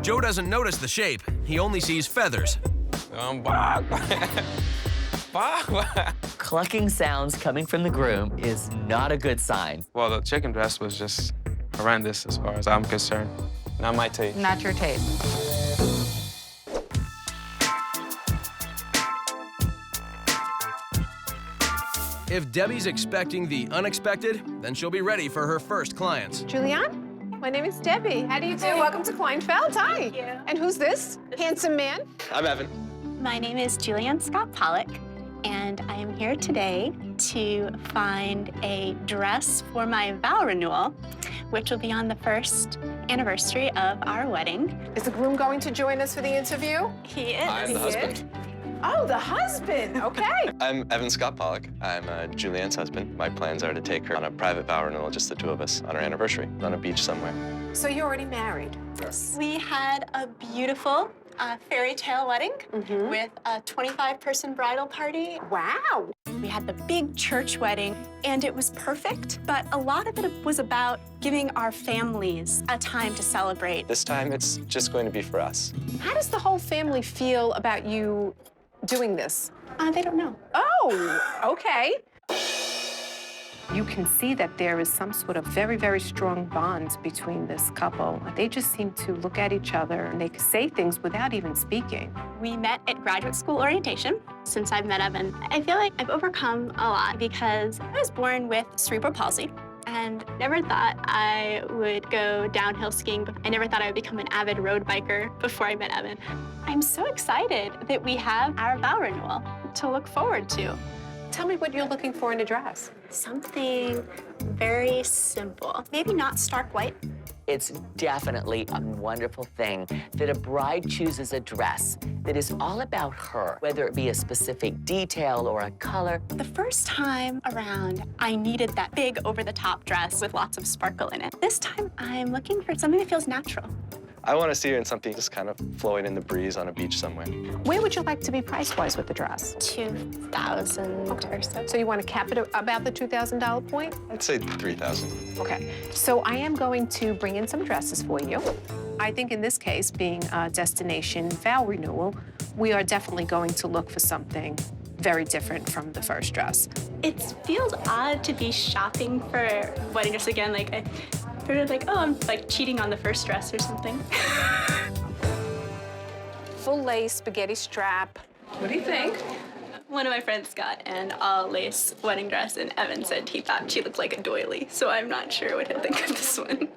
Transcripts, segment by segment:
Joe doesn't notice the shape. He only sees feathers. Clucking sounds coming from the groom is not a good sign. Well, the chicken dress was just horrendous as far as I'm concerned. Not my taste. Not your taste. If Debbie's expecting the unexpected, then she'll be ready for her first clients. Julianne, my name is Debbie. How do you do? Welcome to Kleinfeld. Hi. Thank you. And who's this handsome man? I'm Evan. My name is Julianne Scott Pollock, and I am here today to find a dress for my vow renewal, which will be on the first anniversary of our wedding. Is the groom going to join us for the interview? He is. I'm the husband. Oh, the husband. Okay. I'm Evan Scott Pollock. I'm Julianne's husband. My plans are to take her on a private vow renewal, just the two of us, on our anniversary, on a beach somewhere. So you're already married? Yes. We had a beautiful fairy tale wedding with a 25-person bridal party. Wow. We had the big church wedding, and it was perfect, but a lot of it was about giving our families a time to celebrate. This time, it's just going to be for us. How does the whole family feel about you doing this? They don't know. Oh, okay. You can see that there is some sort of very, very strong bond between this couple. They just seem to look at each other and they can say things without even speaking. We met at graduate school orientation. Since I've met Evan, I feel like I've overcome a lot because I was born with cerebral palsy and never thought I would go downhill skiing. I never thought I would become an avid road biker before I met Evan. I'm so excited that we have our vow renewal to look forward to. Tell me what you're looking for in a dress. Something very simple. Maybe not stark white. It's definitely a wonderful thing that a bride chooses a dress that is all about her, whether it be a specific detail or a color. The first time around, I needed that big over-the-top dress with lots of sparkle in it. This time, I'm looking for something that feels natural. I want to see her in something just kind of flowing in the breeze on a beach somewhere. Where would you like to be price-wise with the dress? $2,000 or so. So you want to cap it about the $2,000 point? I'd say 3,000. Okay. So I am going to bring in some dresses for you. I think in this case, being a destination vow renewal, we are definitely going to look for something very different from the first dress. It feels odd to be shopping for wedding dress again. Like, I sort of like, oh, I'm like cheating on the first dress or something. Full lace, spaghetti strap. What do you think? One of my friends got an all-lace wedding dress, and Evan said he thought she looked like a doily, so I'm not sure what he'll think of this one.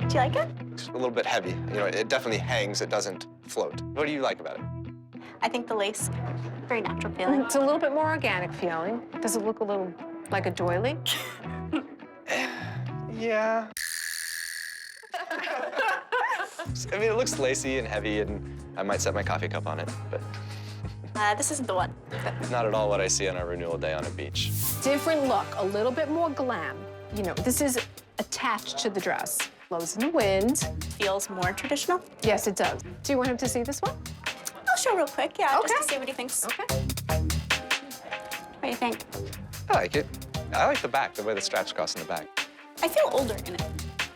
Do you like it? It's a little bit heavy. You know, it definitely hangs, it doesn't float. What do you like about it? I think the lace, very natural feeling. It's a little bit more organic feeling. Does it look a little like a doily? Yeah. I mean, it looks lacy and heavy, and I might set my coffee cup on it, but This isn't the one. not at all what I see on our renewal day on a beach. Different look, a little bit more glam. You know, this is attached to the dress. Blows in the wind. Feels more traditional. Yes, it does. Do you want him to see this one? I'll show real quick, yeah, Okay. just to see what he thinks. Okay. What do you think? I like it. I like the back, the way the straps cross in the back. I feel older in it.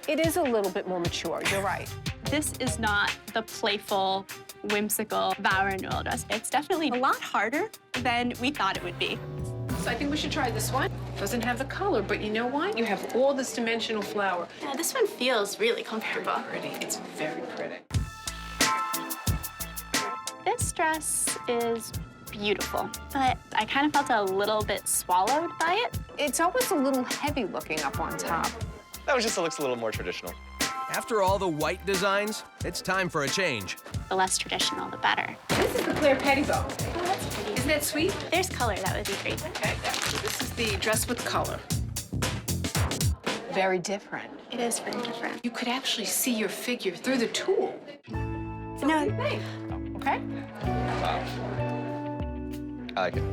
It is a little bit more mature, you're right. This is not the playful, whimsical vow renewal dress. It's definitely a lot harder than we thought it would be. So I think we should try this one. Doesn't have the color, but you know what? You have all this dimensional flower. Yeah, this one feels really comfortable. Pretty, it's very pretty. This dress is beautiful, but I kind of felt a little bit swallowed by it. It's almost a little heavy looking up on top. That was just, it looks a little more traditional. After all the white designs, it's time for a change. The less traditional, the better. This is the clear petticoat. Oh, that's pretty. Isn't that sweet? There's color, that would be great. Okay, so this is the dress with color. Very different. It is very different. You could actually see your figure through the tulle. No, Okay? Wow. I like it.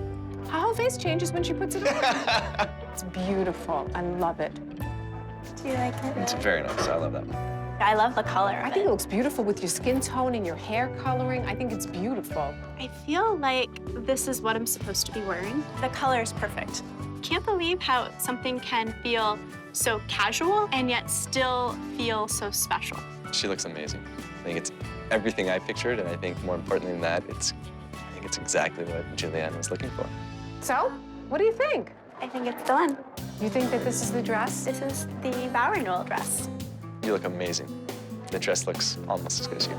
Her whole face changes when she puts it on. It's beautiful. I love it. do you like it? It's very nice. I love that. I love the color I of think it. it looks beautiful with your skin tone and your hair coloring. I think it's beautiful. I feel like this is what I'm supposed to be wearing. The color is perfect. Can't believe how something can feel so casual and yet still feel so special. She looks amazing. I think it's everything I pictured, and I think more importantly than that, I think it's exactly what Julianne was looking for. So, what do you think? I think it's the one. You think that this is the dress? This is the vow renewal dress. You look amazing. The dress looks almost as good as you.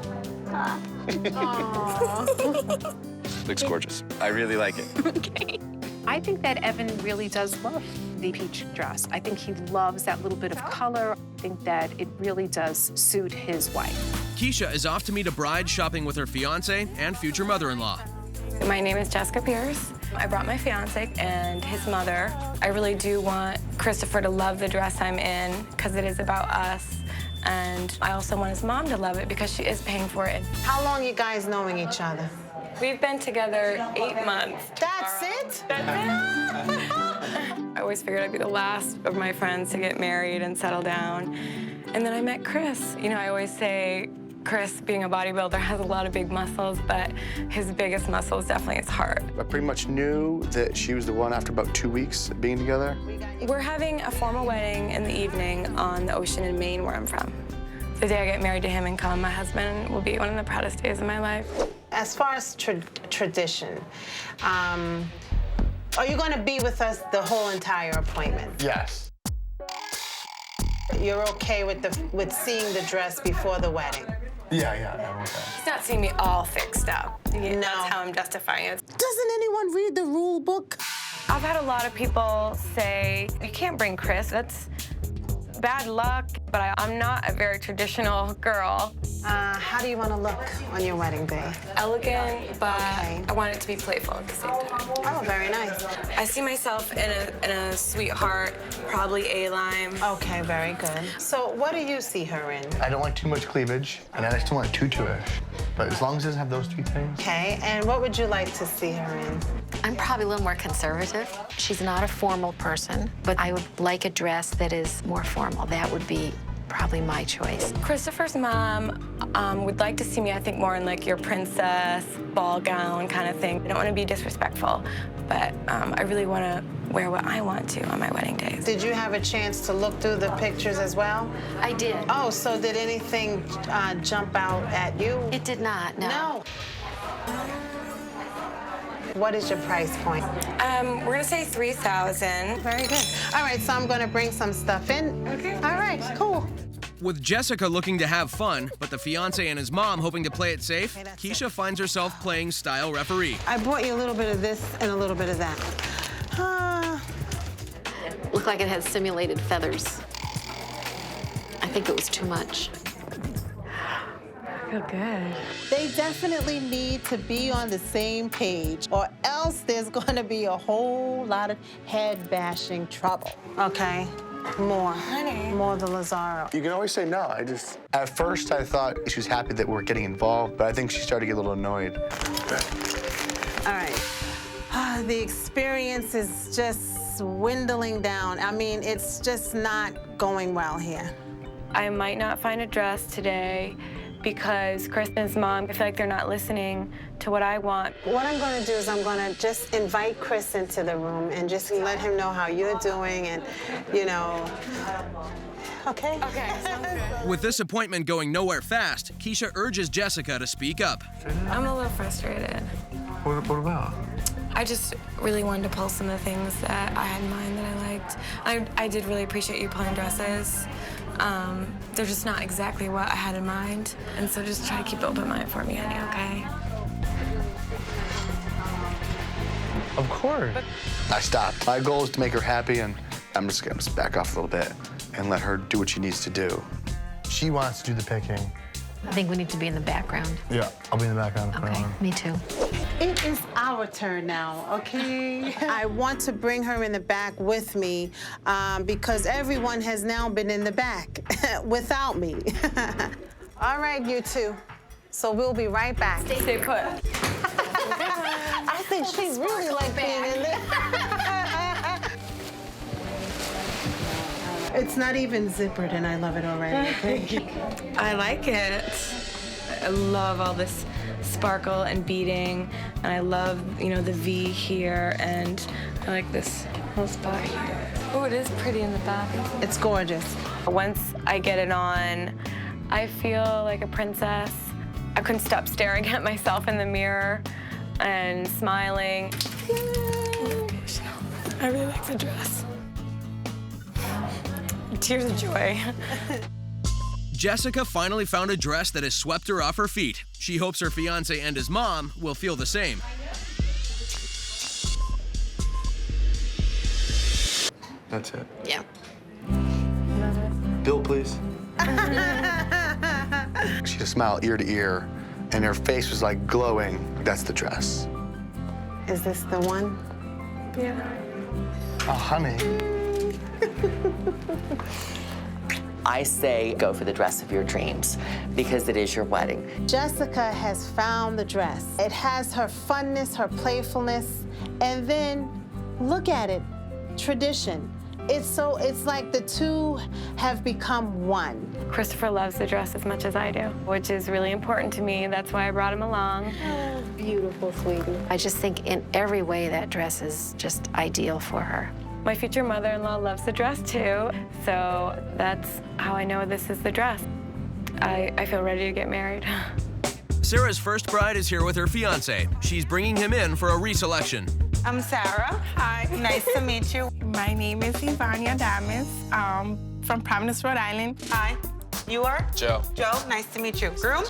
Looks gorgeous. I really like it. Okay. I think that Evan really does love the peach dress. I think he loves that little bit of color. I think that it really does suit his wife. Keisha is off to meet a bride shopping with her fiancé and future mother-in-law. My name is Jessica Pierce. I brought my fiance and his mother. I really do want Christopher to love the dress I'm in because it is about us. And I also want his mom to love it because she is paying for it. How long you guys knowing each other? We've been together 8 months. That's it? I always figured I'd be the last of my friends to get married and settle down. And then I met Chris. You know, I always say Chris, being a bodybuilder, has a lot of big muscles, but his biggest muscle is definitely his heart. I pretty much knew that she was the one after about 2 weeks being together. We're having a formal wedding in the evening on the ocean in Maine, where I'm from. The day I get married to him and Colin, my husband, will be one of the proudest days of my life. As far as tradition, are you going to be with us the whole entire appointment? Yes. You're okay with seeing the dress before the wedding? Yeah, I'm okay. He's not seeing me all fixed up. No. That's how I'm justifying it. Doesn't anyone read the rule book? I've had a lot of people say, you can't bring Chris, that's bad luck, but I'm not a very traditional girl. How do you want to look on your wedding day? Elegant, but Okay. I want it to be playful at the same time. Oh, very nice. I see myself in a sweetheart, probably A-line. Okay, very good. So what do you see her in? I don't like too much cleavage, and I just don't want tutu-ish. But as long as it doesn't have those 3 things. Okay, and what would you like to see her in? I'm probably a little more conservative. She's not a formal person, but I would like a dress that is more formal. That would be probably my choice. Christopher's mom would like to see me, I think, more in like your princess ball gown kind of thing. I don't want to be disrespectful, but I really want to wear what I want to on my wedding days. Did you have a chance to look through the pictures as well? I did. Oh, so did anything jump out at you? It did not, no. No. What is your price point? We're gonna say 3,000. Very good. All right, so I'm gonna bring some stuff in. Okay. All right, cool. With Jessica looking to have fun, but the fiancé and his mom hoping to play it safe, Okay, that's Keisha finds herself playing style referee. I bought you a little bit of this and a little bit of that. Looked like it had simulated feathers. I think it was too much. I feel good. They definitely need to be on the same page, or else there's gonna be a whole lot of head bashing trouble. Okay? More. Honey. More the Lazaro. You can always say no. At first, I thought she was happy that we're getting involved, but I think she started to get a little annoyed. All right. The experience is just dwindling down. I mean, it's just not going well here. I might not find a dress today because Kristen's mom, I feel like they're not listening to what I want. What I'm going to do is I'm going to just invite Chris into the room and just let him know how you're doing and, you know, okay? Okay, sounds good. With this appointment going nowhere fast, Keisha urges Jessica to speak up. I'm a little frustrated. What about? I just really wanted to pull some of the things that I had in mind that I liked. I did really appreciate you pulling dresses. They're just not exactly what I had in mind. And so just try to keep an open mind for me, honey, okay? Of course. I stopped. My goal is to make her happy, and I'm just gonna back off a little bit and let her do what she needs to do. She wants to do the picking. I think we need to be in the background. Yeah, I'll be in the background. Okay, me too. It is our turn now, okay? I want to bring her in the back with me because everyone has now been in the back without me. All right, you two. So we'll be right back. Stay put. I think she really likes being in there. It's not even zippered, and I love it already. Okay? I like it. I love all this sparkle and beading, and I love, you know, the V here, and I like this whole spot here. Oh, it is pretty in the back. It's gorgeous. Once I get it on, I feel like a princess. I couldn't stop staring at myself in the mirror and smiling. I really like the dress. Tears of joy. Jessica finally found a dress that has swept her off her feet. She hopes her fiancé and his mom will feel the same. That's it. Yeah. Bill, please. She had a smile ear to ear, and her face was like glowing. That's the dress. Is this the one? Yeah. Oh, honey. I say go for the dress of your dreams because it is your wedding. Jessica has found the dress. It has her funness, her playfulness, and then look at it, tradition. It's like the two have become one. Christopher loves the dress as much as I do, which is really important to me. That's why I brought him along. Oh, beautiful, sweetie. I just think in every way that dress is just ideal for her. My future mother-in-law loves the dress too, so that's how I know this is the dress. I feel ready to get married. Sarah's first bride is here with her fiancé. She's bringing him in for a reselection. I'm Sarah. Hi. Nice to meet you. My name is Ivania Damas, from Providence, Rhode Island. Hi. You are? Joe. Joe, nice to meet you. Groom?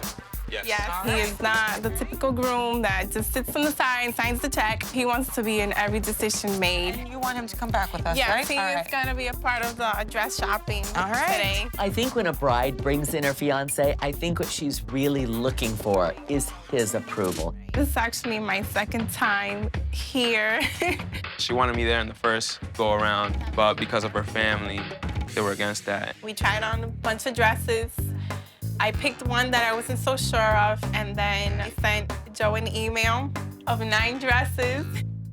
Yes. Yes, he is not the typical groom that just sits on the side and signs the check. He wants to be in every decision made. And you want him to come back with us, yes, right? He is going to be a part of the dress shopping today. I think when a bride brings in her fiancé, I think what she's really looking for is his approval. This is actually my second time here. She wanted me there in the first go around, but because of her family, they were against that. We tried on a bunch of dresses. I picked one that I wasn't so sure of, and then I sent Joe an email of 9 dresses.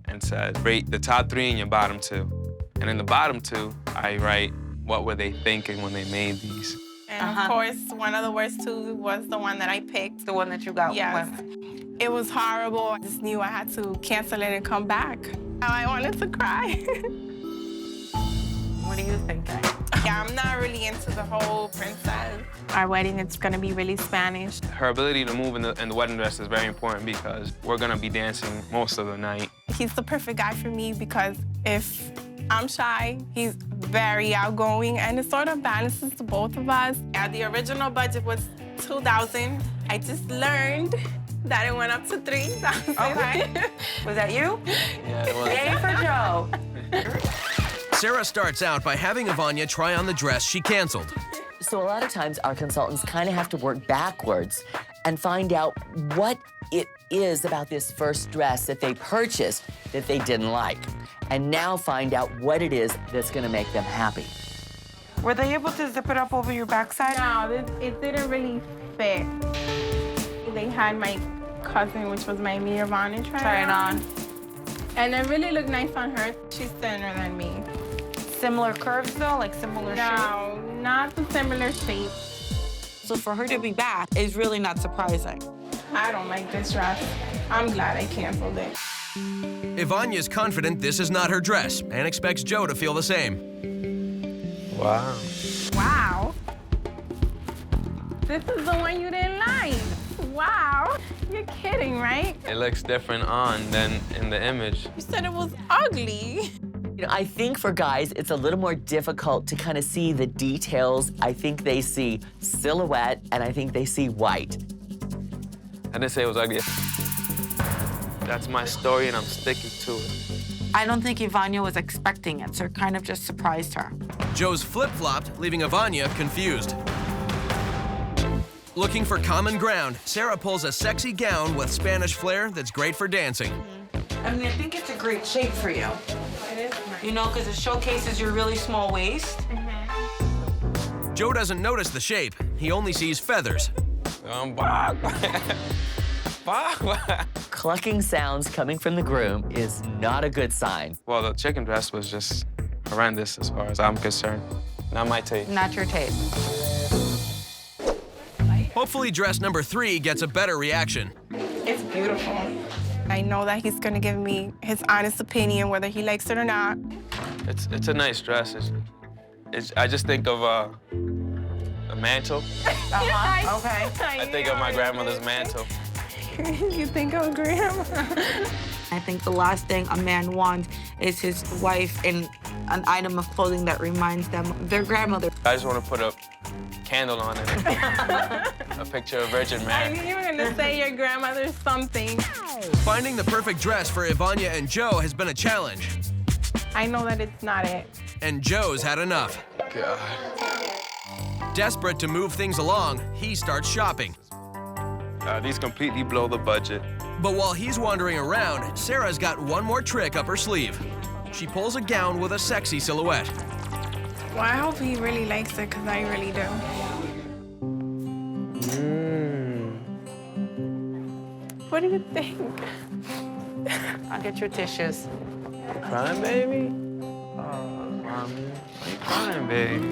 And said, rate the top 3 and your bottom 2. And in the bottom 2, I write, what were they thinking when they made these? And of course, one of the worst 2 was the one that I picked. The one that you got? Yes. It was horrible. I just knew I had to cancel it and come back. I wanted to cry. What do you think? Yeah, I'm not really into the whole princess. Our wedding is gonna be really Spanish. Her ability to move in the wedding dress is very important because we're gonna be dancing most of the night. He's the perfect guy for me because if I'm shy, he's very outgoing, and it sort of balances the both of us. Yeah, the original budget was $2,000. I just learned that it went up to $3,000. Okay. Was that you? Yeah, it was. Yay for Joe. Sarah starts out by having Ivania try on the dress she canceled. So a lot of times our consultants kind of have to work backwards and find out what it is about this first dress that they purchased that they didn't like, and now find out what it is that's gonna make them happy. Were they able to zip it up over your backside? No, it didn't really fit. They had my cousin, which was my maid of honor, try it on. And it really looked nice on her. She's thinner than me. Similar curves, though? Like similar shape? No, not the similar shape. So for her to be back is really not surprising. I don't like this dress. I'm glad I canceled it. Ivania's confident this is not her dress and expects Joe to feel the same. Wow. Wow. This is the one you didn't like. Wow. You're kidding, right? It looks different on than in the image. You said it was ugly. You know, I think for guys, it's a little more difficult to kind of see the details. I think they see silhouette, and I think they see white. I didn't say it was ugly. That's my story, and I'm sticking to it. I don't think Ivania was expecting it, so it kind of just surprised her. Joe's flip-flopped, leaving Ivania confused. Looking for common ground, Sarah pulls a sexy gown with Spanish flair that's great for dancing. I mean, I think it's a great shape for you. It is nice. You know, because it showcases your really small waist. Joe doesn't notice the shape. He only sees feathers. Clucking sounds coming from the groom is not a good sign. Well, the chicken dress was just horrendous as far as I'm concerned. Not my taste. Not your taste. Hopefully dress number 3 gets a better reaction. It's beautiful. I know that he's gonna give me his honest opinion, whether he likes it or not. It's a nice dress. I just think of a mantle. Okay. I think of my grandmother's mantle. You think of grandma? I think the last thing a man wants is his wife in an item of clothing that reminds them of their grandmother. I just want to put a candle on it. A picture of Virgin I Mary. knew you were gonna say your grandmother's something. Finding the perfect dress for Ivania and Joe has been a challenge. I know that it's not it. And Joe's had enough. God. Desperate to move things along, he starts shopping. These completely blow the budget. But while he's wandering around, Sarah's got one more trick up her sleeve. She pulls a gown with a sexy silhouette. Well, I hope he really likes it, because I really do. What do you think? I'll get your tissues. Crying, baby? Oh, mommy. Why you crying, baby?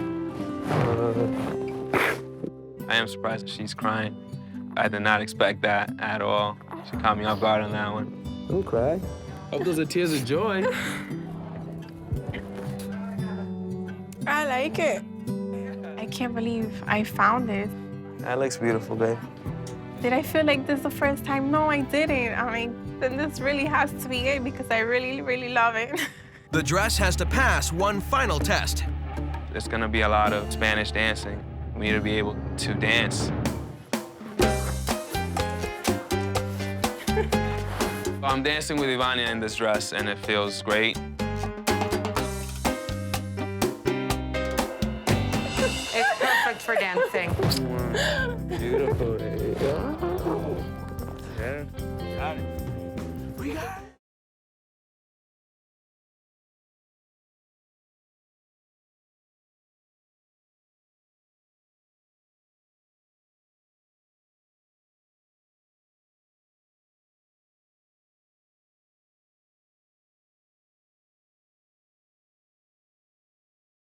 I am surprised that she's crying. I did not expect that at all. She caught me off guard on that one. Don't cry. Hope those are tears of joy. I like it. I can't believe I found it. That looks beautiful, babe. Did I feel like this the first time? No, I didn't. I mean, then this really has to be it because I really, really love it. The dress has to pass one final test. There's gonna be a lot of Spanish dancing. We need to be able to dance. I'm dancing with Ivania in this dress, and it feels great. It's perfect for dancing. Beautiful. We got it.